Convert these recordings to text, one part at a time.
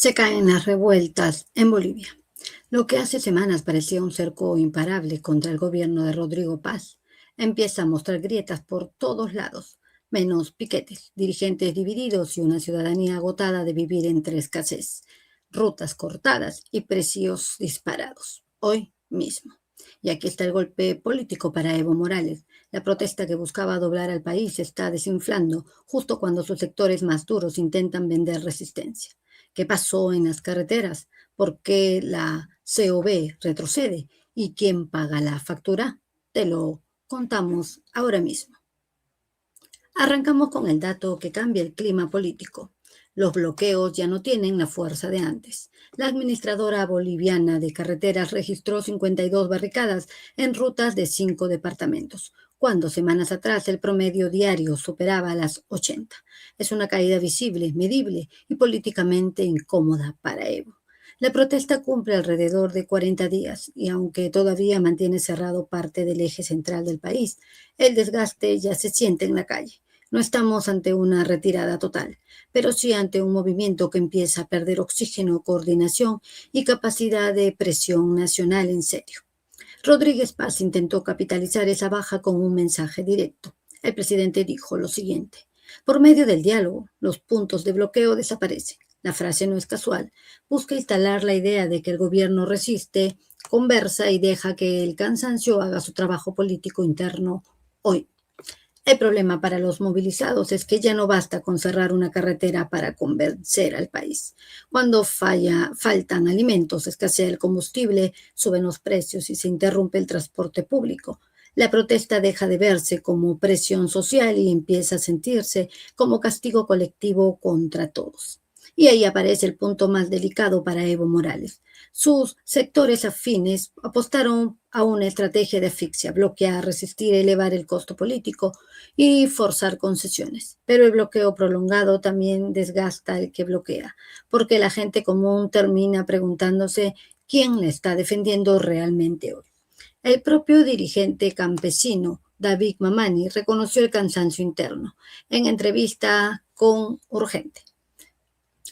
Se caen las revueltas en Bolivia. Lo que hace semanas parecía un cerco imparable contra el gobierno de Rodrigo Paz empieza a mostrar grietas por todos lados, menos piquetes, dirigentes divididos y una ciudadanía agotada de vivir entre escasez, rutas cortadas y precios disparados. Hoy mismo. Y aquí está el golpe político para Evo Morales. La protesta que buscaba doblar al país se está desinflando justo cuando sus sectores más duros intentan vender resistencia. ¿Qué pasó en las carreteras? ¿Por qué la COB retrocede? ¿Y quién paga la factura? Te lo contamos ahora mismo. Arrancamos con el dato que cambia el clima político. Los bloqueos ya no tienen la fuerza de antes. La administradora boliviana de carreteras registró 52 barricadas en rutas de 5 departamentos, cuando semanas atrás el promedio diario superaba las 80. Es una caída visible, medible y políticamente incómoda para Evo. La protesta cumple alrededor de 40 días y aunque todavía mantiene cerrado parte del eje central del país, el desgaste ya se siente en la calle. No estamos ante una retirada total, pero sí ante un movimiento que empieza a perder oxígeno, coordinación y capacidad de presión nacional en serio. Rodríguez Paz intentó capitalizar esa baja con un mensaje directo. El presidente dijo lo siguiente: por medio del diálogo, los puntos de bloqueo desaparecen. La frase no es casual. Busca instalar la idea de que el gobierno resiste, conversa y deja que el cansancio haga su trabajo político interno hoy. El problema para los movilizados es que ya no basta con cerrar una carretera para convencer al país. Cuando faltan alimentos, escasea el combustible, suben los precios y se interrumpe el transporte público. La protesta deja de verse como presión social y empieza a sentirse como castigo colectivo contra todos. Y ahí aparece el punto más delicado para Evo Morales. Sus sectores afines apostaron a una estrategia de asfixia, bloquear, resistir, elevar el costo político y forzar concesiones. Pero el bloqueo prolongado también desgasta al que bloquea, porque la gente común termina preguntándose quién le está defendiendo realmente hoy. El propio dirigente campesino, David Mamani, reconoció el cansancio interno en entrevista con Urgente.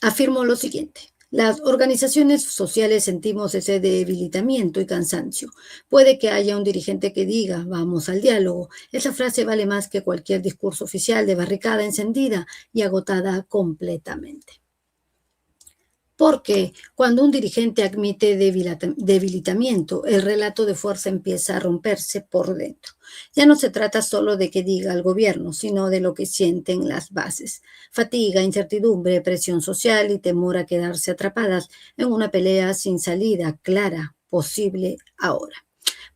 Afirmó lo siguiente: las organizaciones sociales sentimos ese debilitamiento y cansancio. Puede que haya un dirigente que diga, vamos al diálogo. Esa frase vale más que cualquier discurso oficial de barricada encendida y agotada completamente. Porque cuando un dirigente admite debilitamiento, el relato de fuerza empieza a romperse por dentro. Ya no se trata solo de que diga el gobierno, sino de lo que sienten las bases. Fatiga, incertidumbre, presión social y temor a quedarse atrapadas en una pelea sin salida clara posible ahora.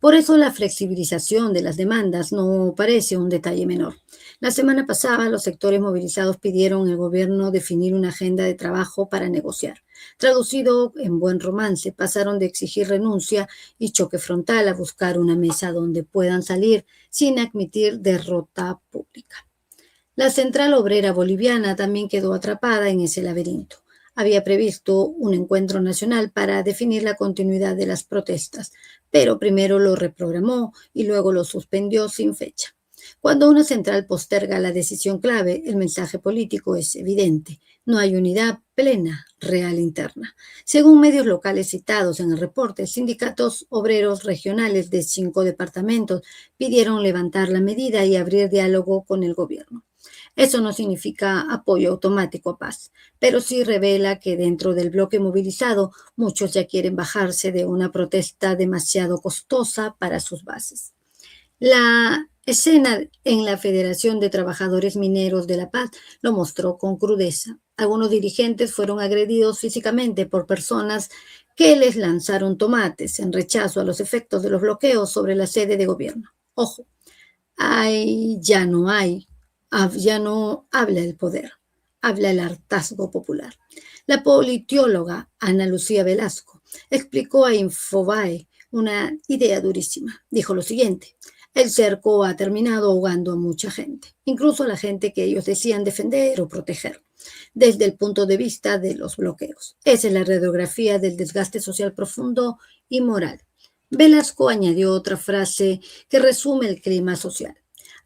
Por eso la flexibilización de las demandas no parece un detalle menor. La semana pasada los sectores movilizados pidieron al gobierno definir una agenda de trabajo para negociar. Traducido en buen romance, pasaron de exigir renuncia y choque frontal a buscar una mesa donde puedan salir sin admitir derrota pública. La Central Obrera Boliviana también quedó atrapada en ese laberinto. Había previsto un encuentro nacional para definir la continuidad de las protestas, pero primero lo reprogramó y luego lo suspendió sin fecha. Cuando una central posterga la decisión clave, el mensaje político es evidente. No hay unidad plena, real interna. Según medios locales citados en el reporte, sindicatos obreros regionales de 5 departamentos pidieron levantar la medida y abrir diálogo con el gobierno. Eso no significa apoyo automático a Paz, pero sí revela que dentro del bloque movilizado muchos ya quieren bajarse de una protesta demasiado costosa para sus bases. La escena en la Federación de Trabajadores Mineros de La Paz lo mostró con crudeza. Algunos dirigentes fueron agredidos físicamente por personas que les lanzaron tomates en rechazo a los efectos de los bloqueos sobre la sede de gobierno. Ojo, ya no habla el poder, habla el hartazgo popular. La politióloga Ana Lucía Velasco explicó a Infobae una idea durísima. Dijo lo siguiente: el cerco ha terminado ahogando a mucha gente, incluso a la gente que ellos decían defender o proteger, desde el punto de vista de los bloqueos. Esa es la radiografía del desgaste social profundo y moral. Velasco añadió otra frase que resume el clima social.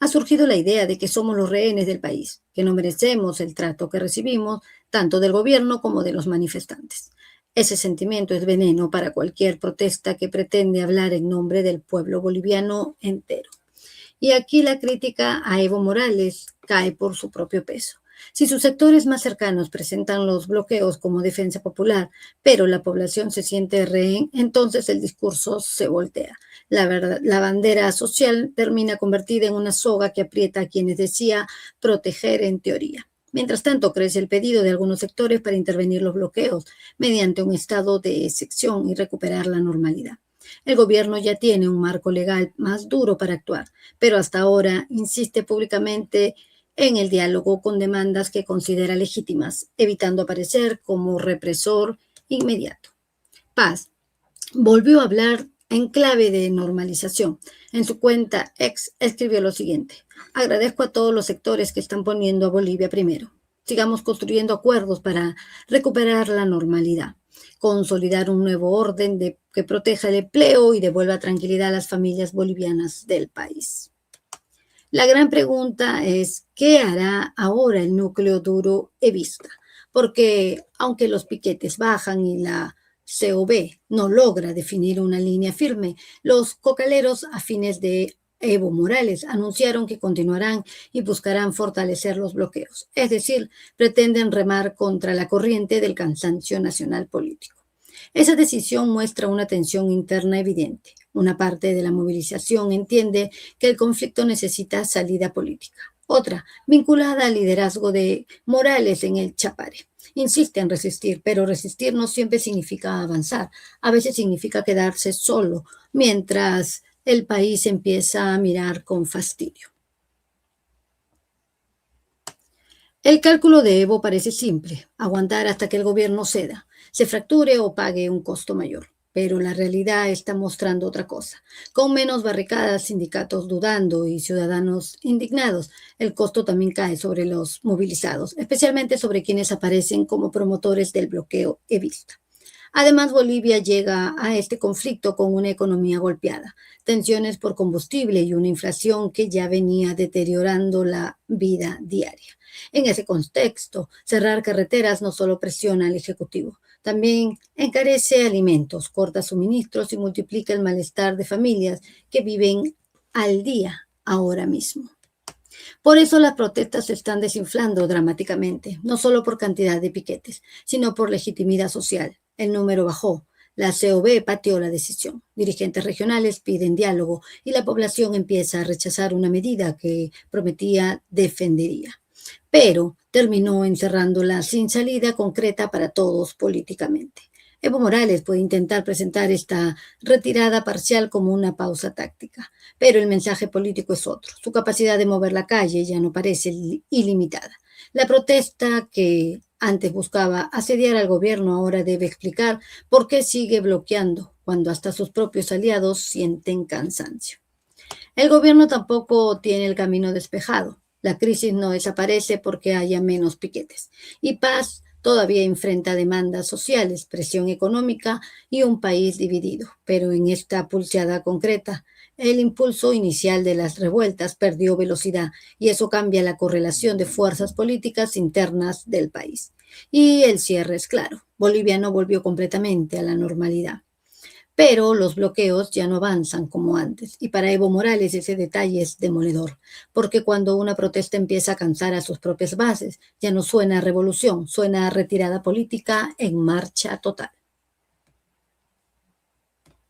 Ha surgido la idea de que somos los rehenes del país, que no merecemos el trato que recibimos, tanto del gobierno como de los manifestantes. Ese sentimiento es veneno para cualquier protesta que pretende hablar en nombre del pueblo boliviano entero. Y aquí la crítica a Evo Morales cae por su propio peso. Si sus sectores más cercanos presentan los bloqueos como defensa popular, pero la población se siente rehén, entonces el discurso se voltea. La bandera social termina convertida en una soga que aprieta a quienes decía proteger en teoría. Mientras tanto, crece el pedido de algunos sectores para intervenir los bloqueos mediante un estado de excepción y recuperar la normalidad. El gobierno ya tiene un marco legal más duro para actuar, pero hasta ahora insiste públicamente en el diálogo con demandas que considera legítimas, evitando aparecer como represor inmediato. Paz volvió a hablar en clave de normalización. En su cuenta ex escribió lo siguiente: agradezco a todos los sectores que están poniendo a Bolivia primero. Sigamos construyendo acuerdos para recuperar la normalidad, consolidar un nuevo orden que proteja el empleo y devuelva tranquilidad a las familias bolivianas del país. La gran pregunta es, ¿qué hará ahora el núcleo duro evista? Porque aunque los piquetes bajan y la COB no logra definir una línea firme, los cocaleros afines de Evo Morales anunciaron que continuarán y buscarán fortalecer los bloqueos, es decir, pretenden remar contra la corriente del cansancio nacional político. Esa decisión muestra una tensión interna evidente. Una parte de la movilización entiende que el conflicto necesita salida política. Otra, vinculada al liderazgo de Morales en el Chapare, insiste en resistir, pero resistir no siempre significa avanzar. A veces significa quedarse solo, mientras el país empieza a mirar con fastidio. El cálculo de Evo parece simple: aguantar hasta que el gobierno ceda, se fracture o pague un costo mayor. Pero la realidad está mostrando otra cosa. Con menos barricadas, sindicatos dudando y ciudadanos indignados, el costo también cae sobre los movilizados, especialmente sobre quienes aparecen como promotores del bloqueo evista. Además, Bolivia llega a este conflicto con una economía golpeada, tensiones por combustible y una inflación que ya venía deteriorando la vida diaria. En ese contexto, cerrar carreteras no solo presiona al Ejecutivo, también encarece alimentos, corta suministros y multiplica el malestar de familias que viven al día ahora mismo. Por eso las protestas se están desinflando dramáticamente, no solo por cantidad de piquetes, sino por legitimidad social. El número bajó, la COB pateó la decisión, dirigentes regionales piden diálogo y la población empieza a rechazar una medida que prometía defendería, pero terminó encerrándola sin salida concreta para todos políticamente. Evo Morales puede intentar presentar esta retirada parcial como una pausa táctica, pero el mensaje político es otro. Su capacidad de mover la calle ya no parece ilimitada. La protesta que antes buscaba asediar al gobierno ahora debe explicar por qué sigue bloqueando cuando hasta sus propios aliados sienten cansancio. El gobierno tampoco tiene el camino despejado. La crisis no desaparece porque haya menos piquetes. Y Paz todavía enfrenta demandas sociales, presión económica y un país dividido. Pero en esta pulseada concreta, el impulso inicial de las revueltas perdió velocidad y eso cambia la correlación de fuerzas políticas internas del país. Y el cierre es claro. Bolivia no volvió completamente a la normalidad. Pero los bloqueos ya no avanzan como antes. Y para Evo Morales ese detalle es demoledor, porque cuando una protesta empieza a cansar a sus propias bases, ya no suena a revolución, suena a retirada política en marcha total.